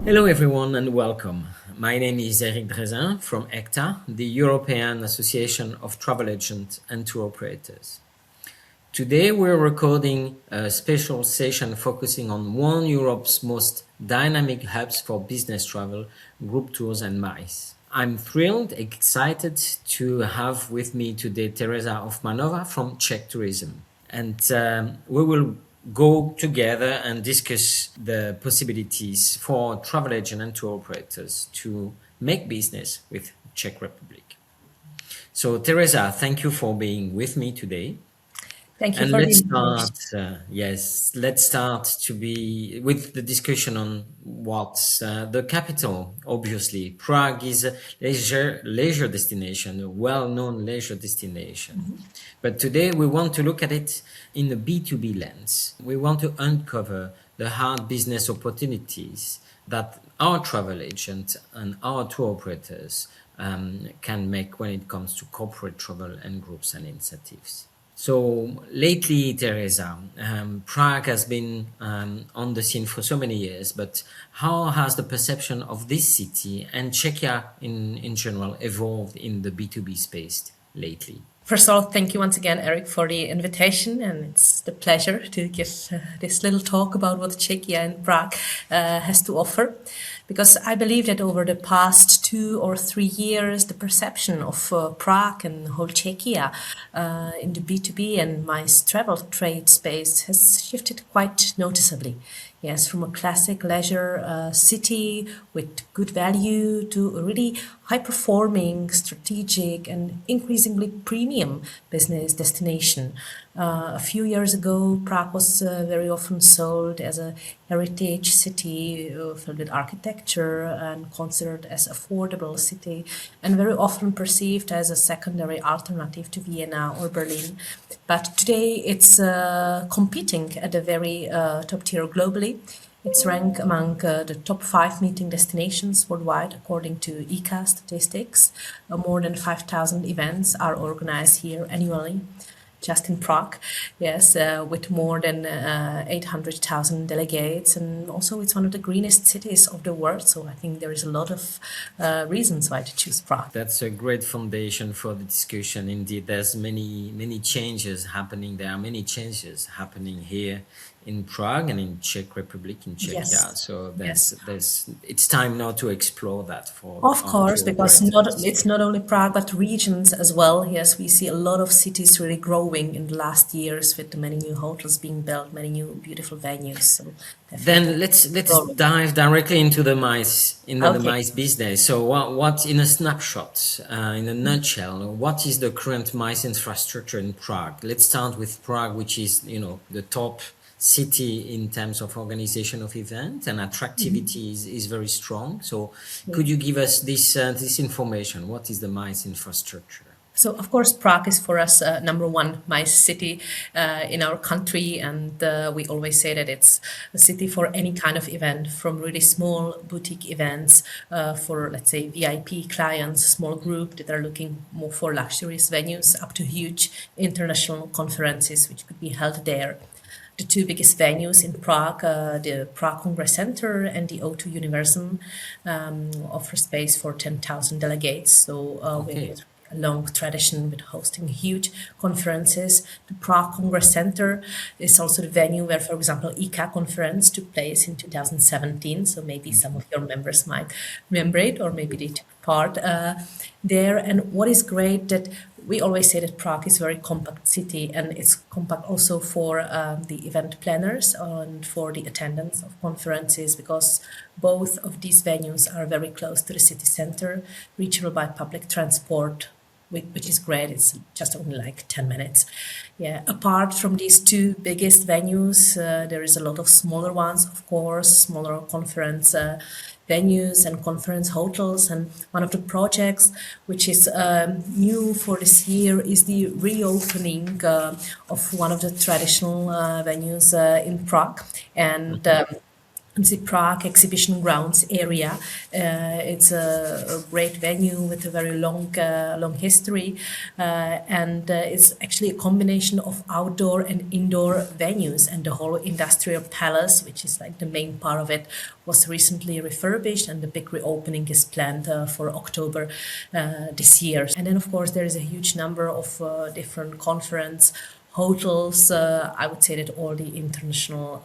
Hello everyone and welcome. My name is Eric Drezin from ECTAA, the European Association of Travel Agents and Tour Operators. Today we're recording a special session focusing on one of Europe's most dynamic hubs for business travel, group tours and MICE. I'm thrilled, excited to have with me today Tereza Hofmanová from CzechTourism. And we will go together and discuss the possibilities for travel agents and tour operators to make business with Czech Republic. So Tereza, thank you for being with me today. Thank you And for the let's invitation. start. Let's start with the discussion on what's the capital. Obviously, Prague is a leisure destination, a well-known leisure destination. But today we want to look at it in a B2B lens. We want to uncover the hard business opportunities that our travel agents and our tour operators can make when it comes to corporate travel and groups and incentives. So lately, Tereza, Prague has been on the scene for so many years, but how has the perception of this city and Czechia in general evolved in the B2B space lately? First of all, thank you once again, Eric, for the invitation, and it's the pleasure to give this little talk about what Czechia and Prague has to offer. Because I believe that over the past 2 or 3 years, the perception of Prague and whole Czechia in the B2B and MICE travel trade space has shifted quite noticeably. Yes, from a classic leisure city with good value to a really high-performing, strategic, and increasingly premium business destination. A few years ago, Prague was very often sold as a heritage city filled with architecture and considered as affordable city, and very often perceived as a secondary alternative to Vienna or Berlin. But today, it's competing at a very top tier globally. It's ranked among the top 5 meeting destinations worldwide, according to ECTAA statistics. More than 5,000 events are organized here annually, just in Prague, yes, with more than 800,000 delegates. And also it's one of the greenest cities of the world. So I think there is a lot of reasons why to choose Prague. That's a great foundation for the discussion. Indeed, there's many changes happening. There are many changes happening here in Prague and in Czech Republic, in Czechia. Yes. So Yes. it's time now to explore that for Of our course, tour because operators. it's not only Prague, but regions as well. Yes, we see a lot of cities really growing in the last years with many new hotels being built, many new beautiful venues. So Then let's dive directly into the Okay. mice business. So what in a snapshot, in a nutshell, what is the current mice infrastructure in Prague? Let's start with Prague, which is the top city in terms of organization of events, and attractivity is very strong. So could you give us this information? What is the mice infrastructure? So, of course, Prague is for us number one MICE city in our country, and we always say that it's a city for any kind of event, from really small boutique events for, let's say, VIP clients, small group that are looking more for luxurious venues, up to huge international conferences which could be held there. The 2 biggest venues in Prague, the Prague Congress Center and the O2 Universum, offer space for 10,000 delegates. So Okay. with a long tradition with hosting huge conferences. The Prague Congress Center is also the venue where, for example, ICA conference took place in 2017. So maybe some of your members might remember it, or maybe they took part there. And what is great that we always say that Prague is a very compact city, and it's compact also for the event planners and for the attendance of conferences, because both of these venues are very close to the city center, reachable by public transport, which is great. It's just only like 10 minutes. Yeah. Apart from these 2 biggest venues, there is a lot of smaller ones, of course, smaller conference venues and conference hotels. And one of the projects which is new for this year is the reopening of one of the traditional venues in Prague. And the Prague Exhibition Grounds area. It's a great venue with a very long history, and it's actually a combination of outdoor and indoor venues. And the whole industrial palace, which is like the main part of it, was recently refurbished, and the big reopening is planned for October this year. And then, of course, there is a huge number of different conference hotels. I would say that all the international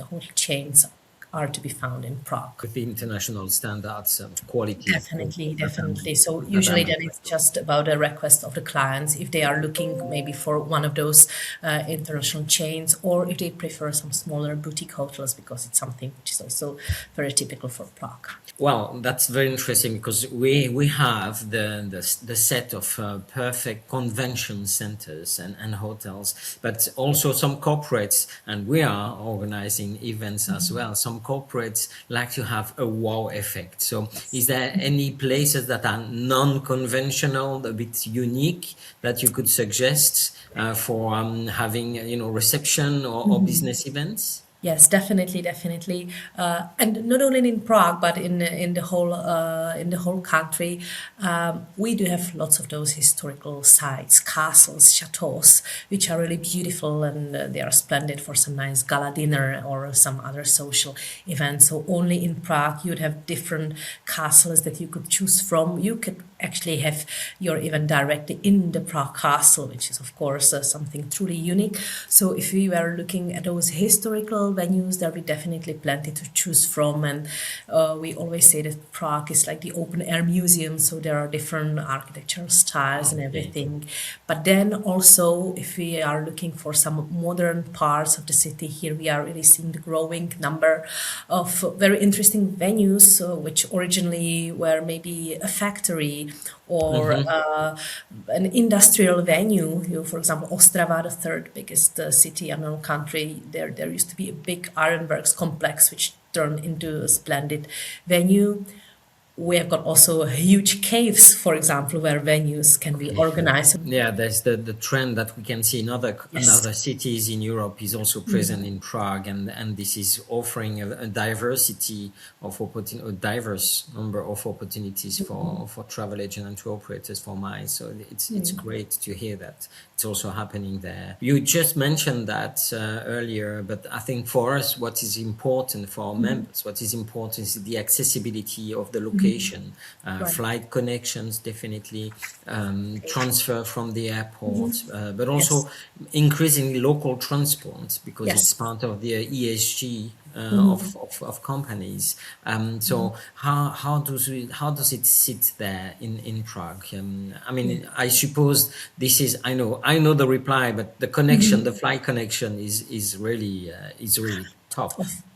hotel chains are to be found in Prague. with the international standards of quality. Definitely, definitely. So that usually I'm then it's just about a request of the clients if they are looking maybe for one of those international chains, or if they prefer some smaller boutique hotels, because it's something which is also very typical for Prague. Well, that's very interesting because we have the set of perfect convention centers and hotels, but also some corporates, and we are organizing events as well. Some corporates like to have a wow effect. So, is there any places that are non-conventional, a bit unique, that you could suggest for having reception or business events? Yes, definitely, definitely, and not only in Prague, but in the whole country, we do have lots of those historical sites, castles, chateaus, which are really beautiful, and they are splendid for some nice gala dinner or some other social events. So only in Prague you'd have different castles that you could choose from. You could actually have your event directly in the Prague castle, which is of course something truly unique. So if we were looking at those historical venues, there'll be definitely plenty to choose from. And we always say that Prague is like the open air museum, so there are different architectural styles and everything. But then also, if we are looking for some modern parts of the city, here we are really seeing the growing number of very interesting venues, which originally were maybe a factory or an industrial venue. For example, Ostrava, the third biggest city in our country, there used to be a big ironworks complex which turned into a splendid venue. We have got also huge caves, for example, where venues can be organized. Yeah, there's the trend that we can see in other cities in Europe is also present in Prague, and this is offering a diversity of a diverse number of opportunities for travel agents and tour operators for MICE. So it's great to hear that it's also happening there. You just mentioned that earlier, but I think for us, what is important for our members, what is important is the accessibility of the location. Flight connections, definitely, transfer from the airport, but also increasingly local transport, because it's part of the ESG of companies. So how does it sit there in Prague? I mean, I suppose this is I know the reply, but the connection, the flight connection is really top.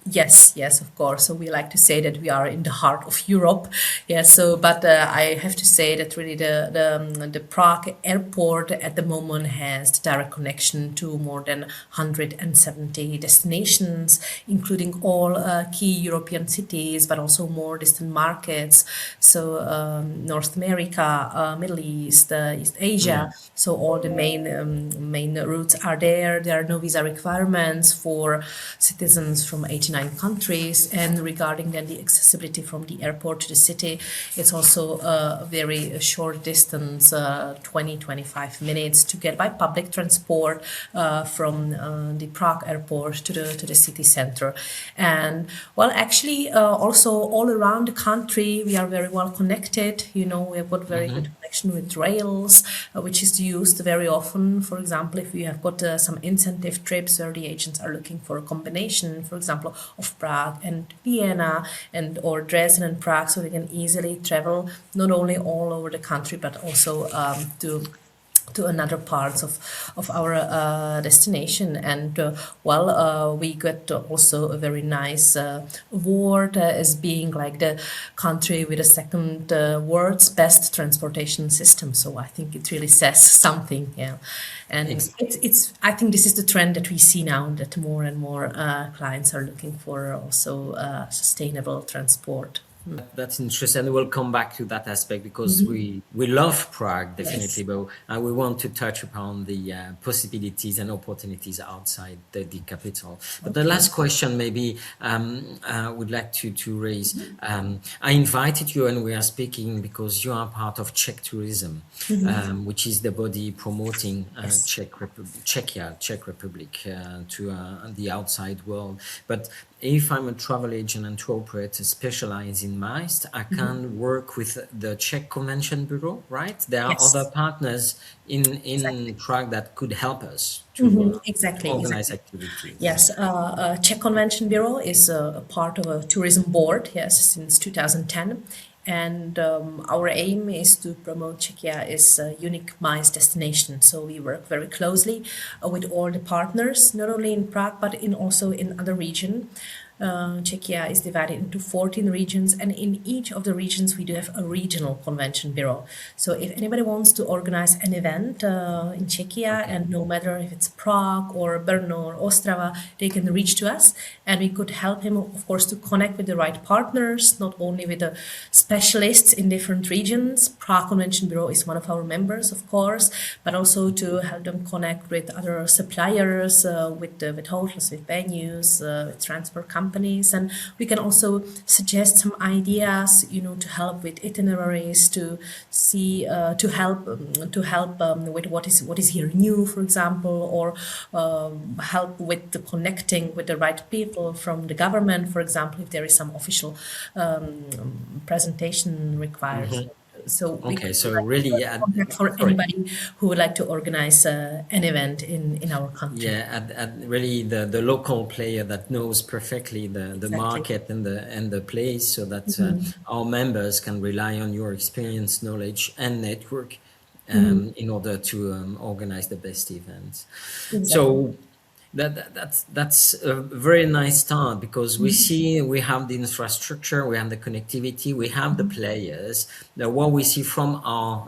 Yes, yes, of course. So we like to say that we are in the heart of Europe. Yes, so but I have to say that really the Prague airport at the moment has direct connection to more than 170 destinations, including all key European cities, but also more distant markets. So North America, Middle East, East Asia. So all the main routes are there. There are no visa requirements for citizens from 89 countries. And regarding then the accessibility from the airport to the city, it's also a very short distance, 20-25 minutes to get by public transport from the Prague airport to the city center. And well, actually, also all around the country, we are very well connected. We have got very good connection with rails, which is used very often. For example, if we have got some incentive trips where the agents are looking for a combination, for example, of Prague and Vienna or Dresden and Prague, so they can easily travel not only all over the country, but also to another parts of our destination. And we got also a very nice award as being like the country with the second world's best transportation system. So I think it really says something. And it's I think this is the trend that we see now, that more and more clients are looking for also sustainable transport. That's interesting. And we'll come back to that aspect because we love Prague definitely, Yes. but we want to touch upon the possibilities and opportunities outside the capital. But the last question, maybe would like to raise. I invited you, and we are speaking because you are part of CzechTourism, which is the body promoting Yes. Czechia, Czech Republic to the outside world. But if I'm a travel agent and tour operator specialized in MICE, I can work with the Czech Convention Bureau, right? There are other Yes. partners in Exactly. Prague that could help us to Exactly. organize Exactly. activities. Yes, Czech Convention Bureau is a part of a tourism board, yes, since 2010. And our aim is to promote Czechia as a unique MICE destination. So we work very closely with all the partners, not only in Prague, but also in other regions. Czechia is divided into 14 regions, and in each of the regions we do have a regional convention bureau. So if anybody wants to organize an event in Czechia, Okay. and no matter if it's Prague or Brno or Ostrava, they can reach to us, and we could help him, of course, to connect with the right partners, not only with the specialists in different regions. Prague Convention Bureau is one of our members, of course, but also to help them connect with other suppliers, with hotels, with venues, with transport companies, and we can also suggest some ideas, to help with itineraries, to see, to help with what is here new, for example, or help with the connecting with the right people from the government, for example, if there is some official presentation required. So we Okay. could So provide really, contact for sorry. anybody who would like to organize an event in our country. Yeah, really the local player that knows perfectly the Exactly. market and the place, so that our members can rely on your experience, knowledge, and network in order to organize the best events. Exactly. So that's a very nice start because we have the infrastructure, we have the connectivity, we have the players. Now, what we see from our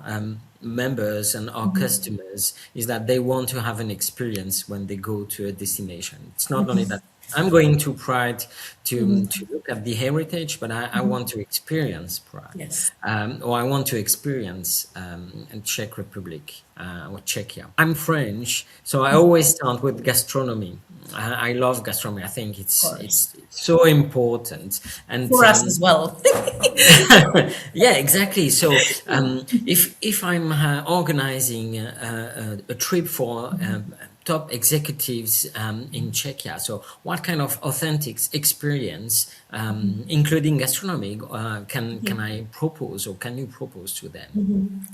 members and our customers is that they want to have an experience when they go to a destination. It's not only that I'm going to Prague to look at the heritage, but I want to experience Prague, Yes. or I want to experience Czech Republic or Czechia. I'm French, so I always start with gastronomy. I love gastronomy. I think Of course. it's so important, and For us as well. yeah, exactly. So if I'm organizing a trip for top executives in Czechia, so what kind of authentic experience, including gastronomy, can I propose or can you propose to them?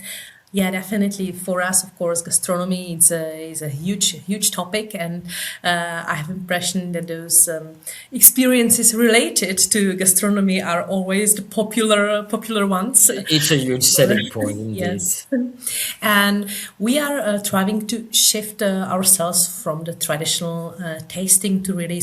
Yeah, definitely. For us, of course, gastronomy is a huge topic, and I have impression that those experiences related to gastronomy are always the popular ones. It's a huge selling point indeed. Yes. And we are trying to shift ourselves from the traditional tasting to really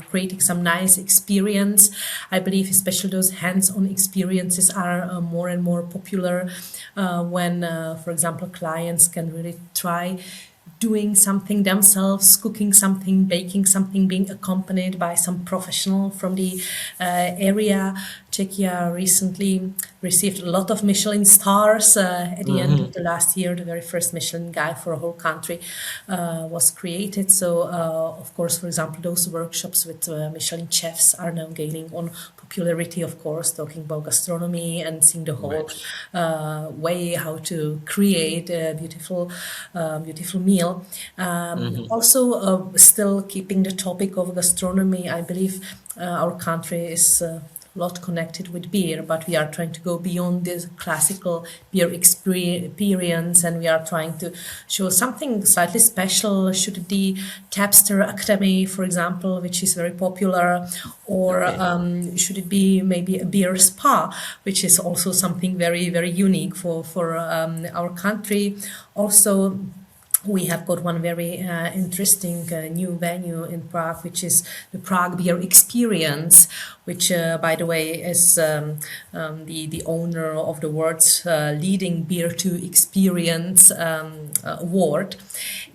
creating some nice experience. I believe especially those hands-on experiences are more and more popular when, for example, clients can really try doing something themselves, cooking something, baking something, being accompanied by some professional from the area. Czechia recently received a lot of Michelin stars. At the end of the last year, the very first Michelin guide for a whole country was created. So, of course, for example, those workshops with Michelin chefs are now gaining on popularity, of course, talking about gastronomy and seeing the whole way how to create a beautiful meal. Also, still keeping the topic of gastronomy, I believe our country is a lot connected with beer, but we are trying to go beyond this classical beer experience, and we are trying to show something slightly special. Should it be Tapster Academy, for example, which is very popular, or Okay. should it be maybe a beer spa, which is also something very unique for our country. Also, we have got one very interesting new venue in Prague, which is the Prague Beer Experience, which, by the way, is the owner of the world's leading beer to experience award.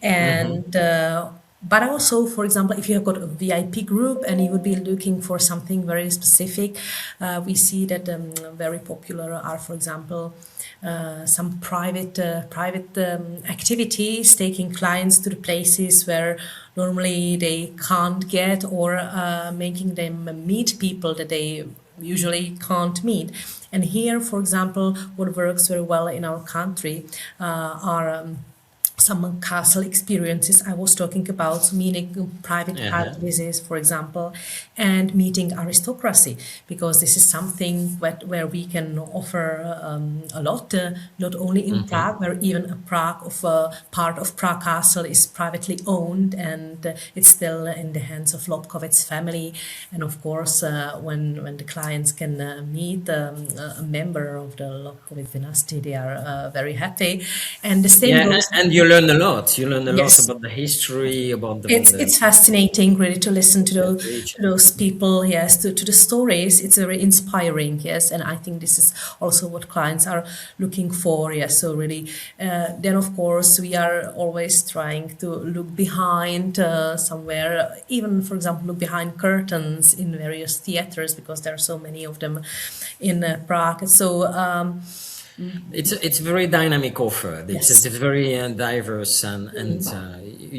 And but also, for example, if you have got a VIP group and you would be looking for something very specific, we see that very popular are, for example, some private activities, taking clients to the places where normally they can't get, or making them meet people that they usually can't meet. And here, for example, what works very well in our country are some castle experiences I was talking about, meaning private visits, for example, and meeting aristocracy, because this is something where we can offer a lot, not only in Prague, where even a part of Prague Castle is privately owned, and it's still in the hands of Lobkovic's family. And of course, when the clients can meet a member of the Lobkovic dynasty, they are very happy. And the same Yeah, goes. and you learn a lot. You learn a lot Yes, about the history, about it's fascinating really to listen to, the to region. those people, yes, to the stories. It's very inspiring, yes, and I think this is also what clients are looking for, yes. So really, then of course we are always trying to look behind somewhere, even for example, look behind curtains in various theaters, because there are so many of them in Prague. So It's a very dynamic offer. It's yes, very diverse, and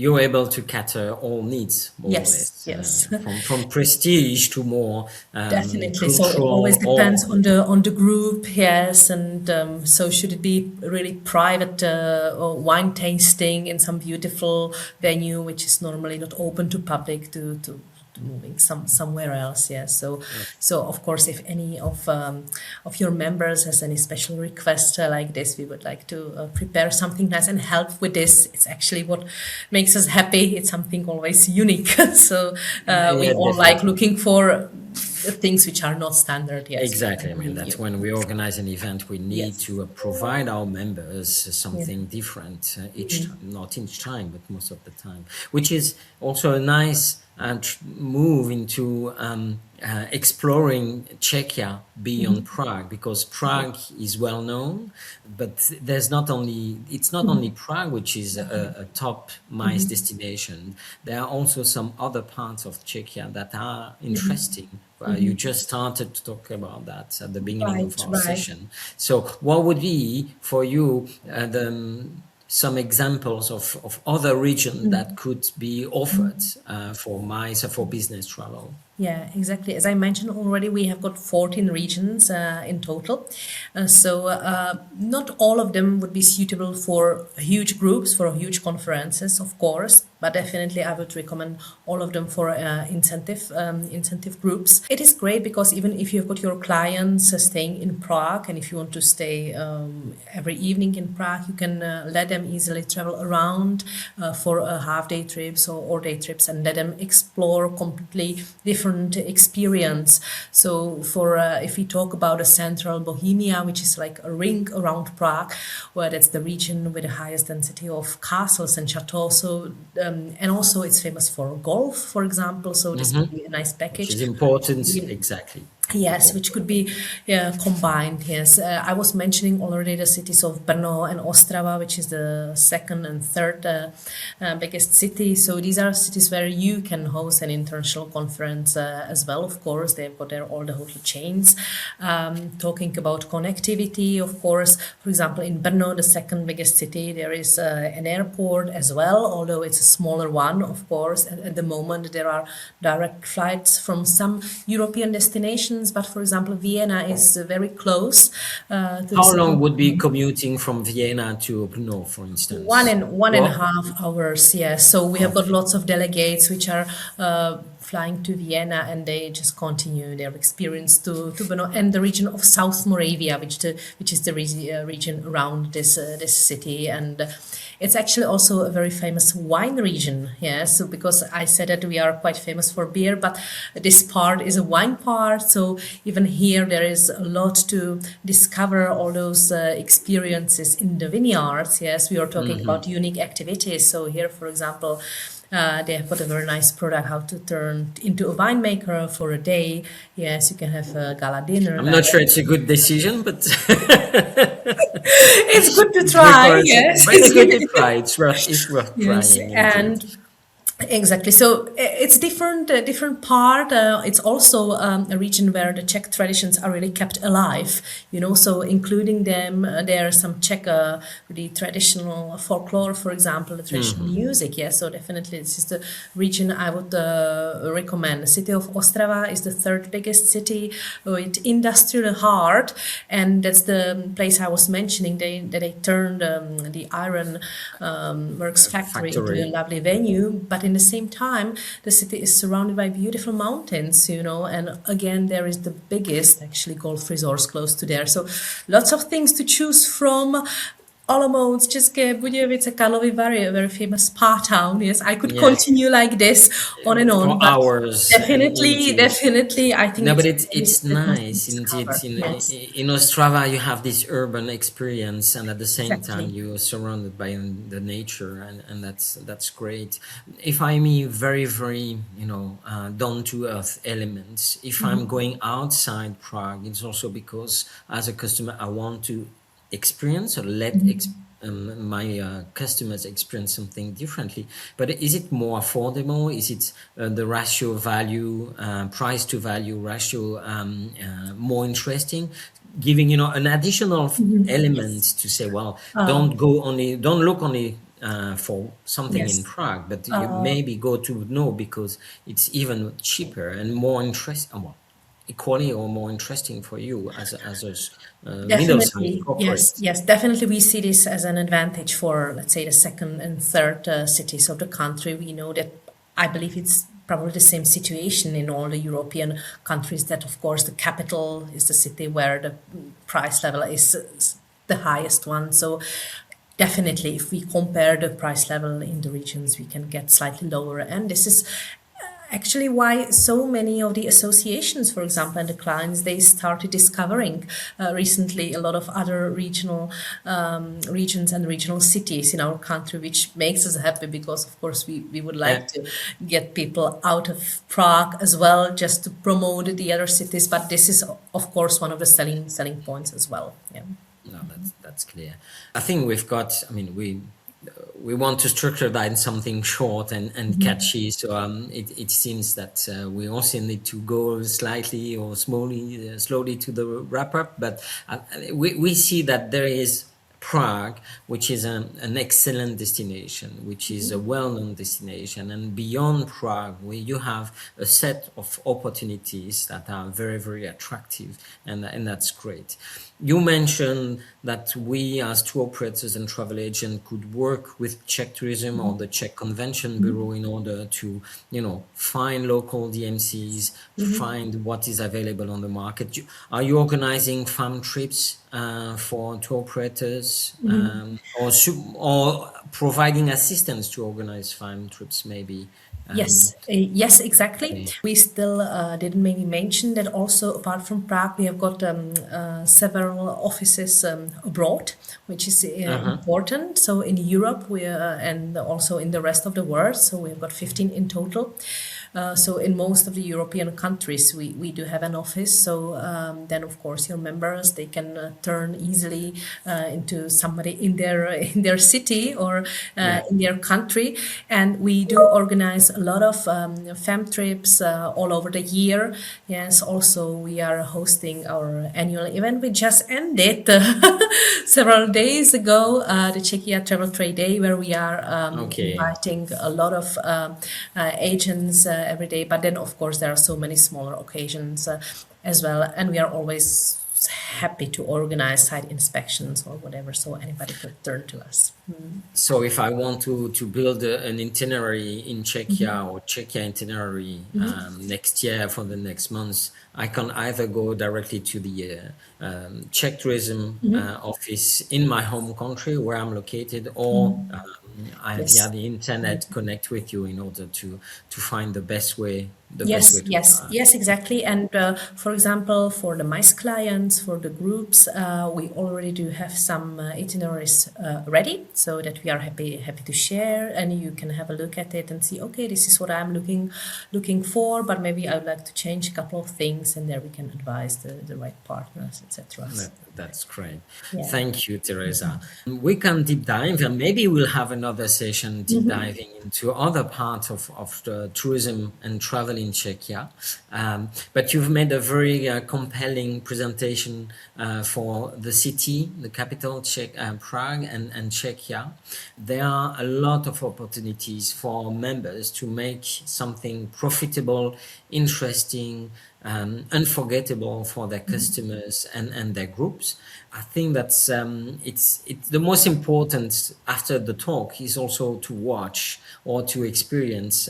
you're able to cater all needs more or yes, less, yes. from prestige to more Definitely. So it always cultural depends or on the group, yes. And so should it be really private or wine tasting in some beautiful venue, which is normally not open to public, to moving somewhere else, yes. So of course, if any of your members has any special request like this, we would like to prepare something nice and help with this. It's actually what makes us happy. It's something always unique. So we yeah, all like definitely. looking for the things which are not standard, yes. Exactly. I mean, Really that's unique. when we organize an event, we need Yes. to provide our members Yeah. something different each time, not each time, but most of the time, which is also a nice move into exploring Czechia beyond Prague, because Prague is well known, but it's not only Prague, which is a top MICE destination. There are also some other parts of Czechia that are interesting. You just started to talk about that at the beginning of Right, our right. session. So, what would be for you some examples of other regions that could be offered for MICE, for business travel? Yeah, exactly. As I mentioned already, we have got 14 regions in total. Not all of them would be suitable for huge groups, for huge conferences, of course, but definitely I would recommend all of them for incentive groups. It is great because even if you've got your clients staying in Prague, and if you want to stay every evening in Prague, you can let them easily travel around for half-day trips or day trips, and let them explore completely different experience. So for if we talk about a central Bohemia, which is like a ring around Prague, where that's the region with the highest density of castles and chateaux. So and also it's famous for golf, for example. So this could be a nice Which package. is important, exactly. Yes, which could be combined. Yes, I was mentioning already the cities of Brno and Ostrava, which is the second and third biggest city. So these are cities where you can host an international conference as well. Of course, they've got there all the hotel chains. Talking about connectivity, of course, for example, in Brno, the second biggest city, there is an airport as well, although it's a smaller one. Of course, at the moment there are direct flights from some European destinations. But for example, Vienna is very close to the How long city. would be commuting from Vienna to Brno, for One instance? and one and a Well, half hours, yes. So we have got okay. lots of delegates which are flying to Vienna, and they just continue their experience to Brno and the region of South Moravia, which is the region around this city. And it's actually also a very famous wine region, yes. So because I said that we are quite famous for beer, but this part is a wine part. So even here there is a lot to discover, all those experiences in the vineyards. Yes, we are talking about unique activities. So here, for example, they have got a very nice product how to turn into a winemaker for a day. Yes, you can have a gala dinner. I'm not sure it's a good decision, but It's good to it try. requires, Yes, but it's good to try. It's worth yes, trying indeed. and Exactly. So it's different, different part. It's also a region where the Czech traditions are really kept alive. So including them, there are some Czech, the traditional folklore, for example, the traditional music. Yeah. So definitely, this is the region I would recommend. The city of Ostrava is the third biggest city with industrial heart, and that's the place I was mentioning. They turned the iron works factory into a Factory. lovely venue, but in the same time, the city is surrounded by beautiful mountains, and again, there is the biggest actually golf resource close to there. So lots of things to choose from. Olomouc, České Budějovice, Karlovy Vary, a very famous spa town. Yes, I could Yes, continue like this on and on, for but hours, definitely, indeed. definitely, I think No, but it's it's that must be nice indeed. discovered. Yes, In Ostrava, you have this urban experience, and at the same time, exactly. you're surrounded by the nature, and that's great. If I mean very very down to earth elements, if I'm going outside Prague, it's also because as a customer, I want to experience or my customers experience something differently. But is it more affordable? Is it the ratio value, price to value ratio more interesting? Giving an additional element Yes. to say, well, don't look only for something in Yes. Prague, but you maybe go to know because it's even cheaper and more interesting. Well, equally or more interesting for you as a middle-sized Definitely, yes, corporate. yes, definitely. We see this as an advantage for, let's say, the second and third cities of the country. We know that I believe it's probably the same situation in all the European countries. That, of course, the capital is the city where the price level is the highest one. So, definitely, if we compare the price level in the regions, we can get slightly lower. And this is actually why so many of the associations, for example, and the clients, they started discovering recently a lot of other regional regions and regional cities in our country, which makes us happy because, of course, we would like to get people out of Prague as well, just to promote the other cities. But this is, of course, one of the selling points as well. Yeah. No, that's clear. I think we've got. I mean, we want to structure that in something short and catchy. So it seems that we also need to go slightly or slowly to the wrap up. But we see that there is Prague, which is an excellent destination, which is a well-known destination, and beyond Prague, where you have a set of opportunities that are very, very attractive, and that's great. You mentioned that we, as tour operators and travel agents, could work with Czech Tourism or the Czech Convention Bureau in order to, find local DMCs, find what is available on the market. Are you organizing farm trips for tour operators, or providing assistance to organize farm trips, maybe? Yes, yes, exactly. Okay. We still didn't maybe mention that also apart from Prague, we have got several offices abroad, which is important. So in Europe, we and also in the rest of the world. So we have got 15 in total. So in most of the European countries, we do have an office. So then, of course, your members, they can turn easily into somebody in their city or Yeah. in their country. And we do organize a lot of fam trips all over the year. Yes, also we are hosting our annual event. We just ended several days ago, the Czechia Travel Trade Day, where we are Okay. inviting a lot of agents every day. But then, of course, there are so many smaller occasions as well, and we are always happy to organize site inspections or whatever, so anybody could turn to us. So if I want to build an itinerary in Czechia or Czechia itinerary next year for the next months, I can either go directly to the Czech Tourism office in my home country where I'm located, or I via Yes. the internet connect with you in order to find the best way the best way to start. Yes, exactly. And for example, for the MICE clients, for the groups, we already do have some itineraries ready, so that we are happy to share, and you can have a look at it and see, okay, this is what I'm looking for, but maybe I would like to change a couple of things, and there we can advise the right partners, etc. That's great. Yeah. Thank you, Tereza. We can deep dive, and maybe we'll have another session deep diving into other parts of the tourism and travel in Czechia. But you've made a very compelling presentation for the city, the capital, Prague and Czechia. There are a lot of opportunities for members to make something profitable, interesting, unforgettable for their customers and their groups. I think that's it's the most important after the talk is also to watch or to experience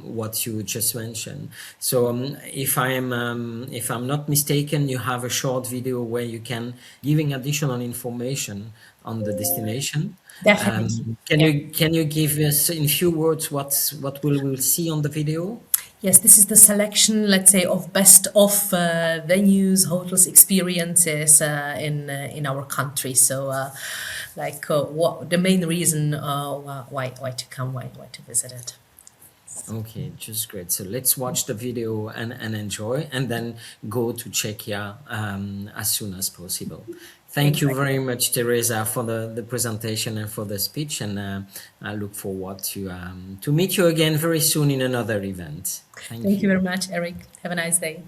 what you just mentioned. So if I'm not mistaken, you have a short video where you can giving additional information on the destination. Definitely. Can you give us in few words what we'll see on the video? Yes, this is the selection, let's say, of best of venues, hotels, experiences in our country. So, what the main reason why to come, why to visit it. Okay, just great. So let's watch the video and enjoy, and then go to Czechia as soon as possible. Thank you very much, Tereza, for the presentation and for the speech, and I look forward to meet you again very soon in another event. Thank you very much, Eric. Have a nice day.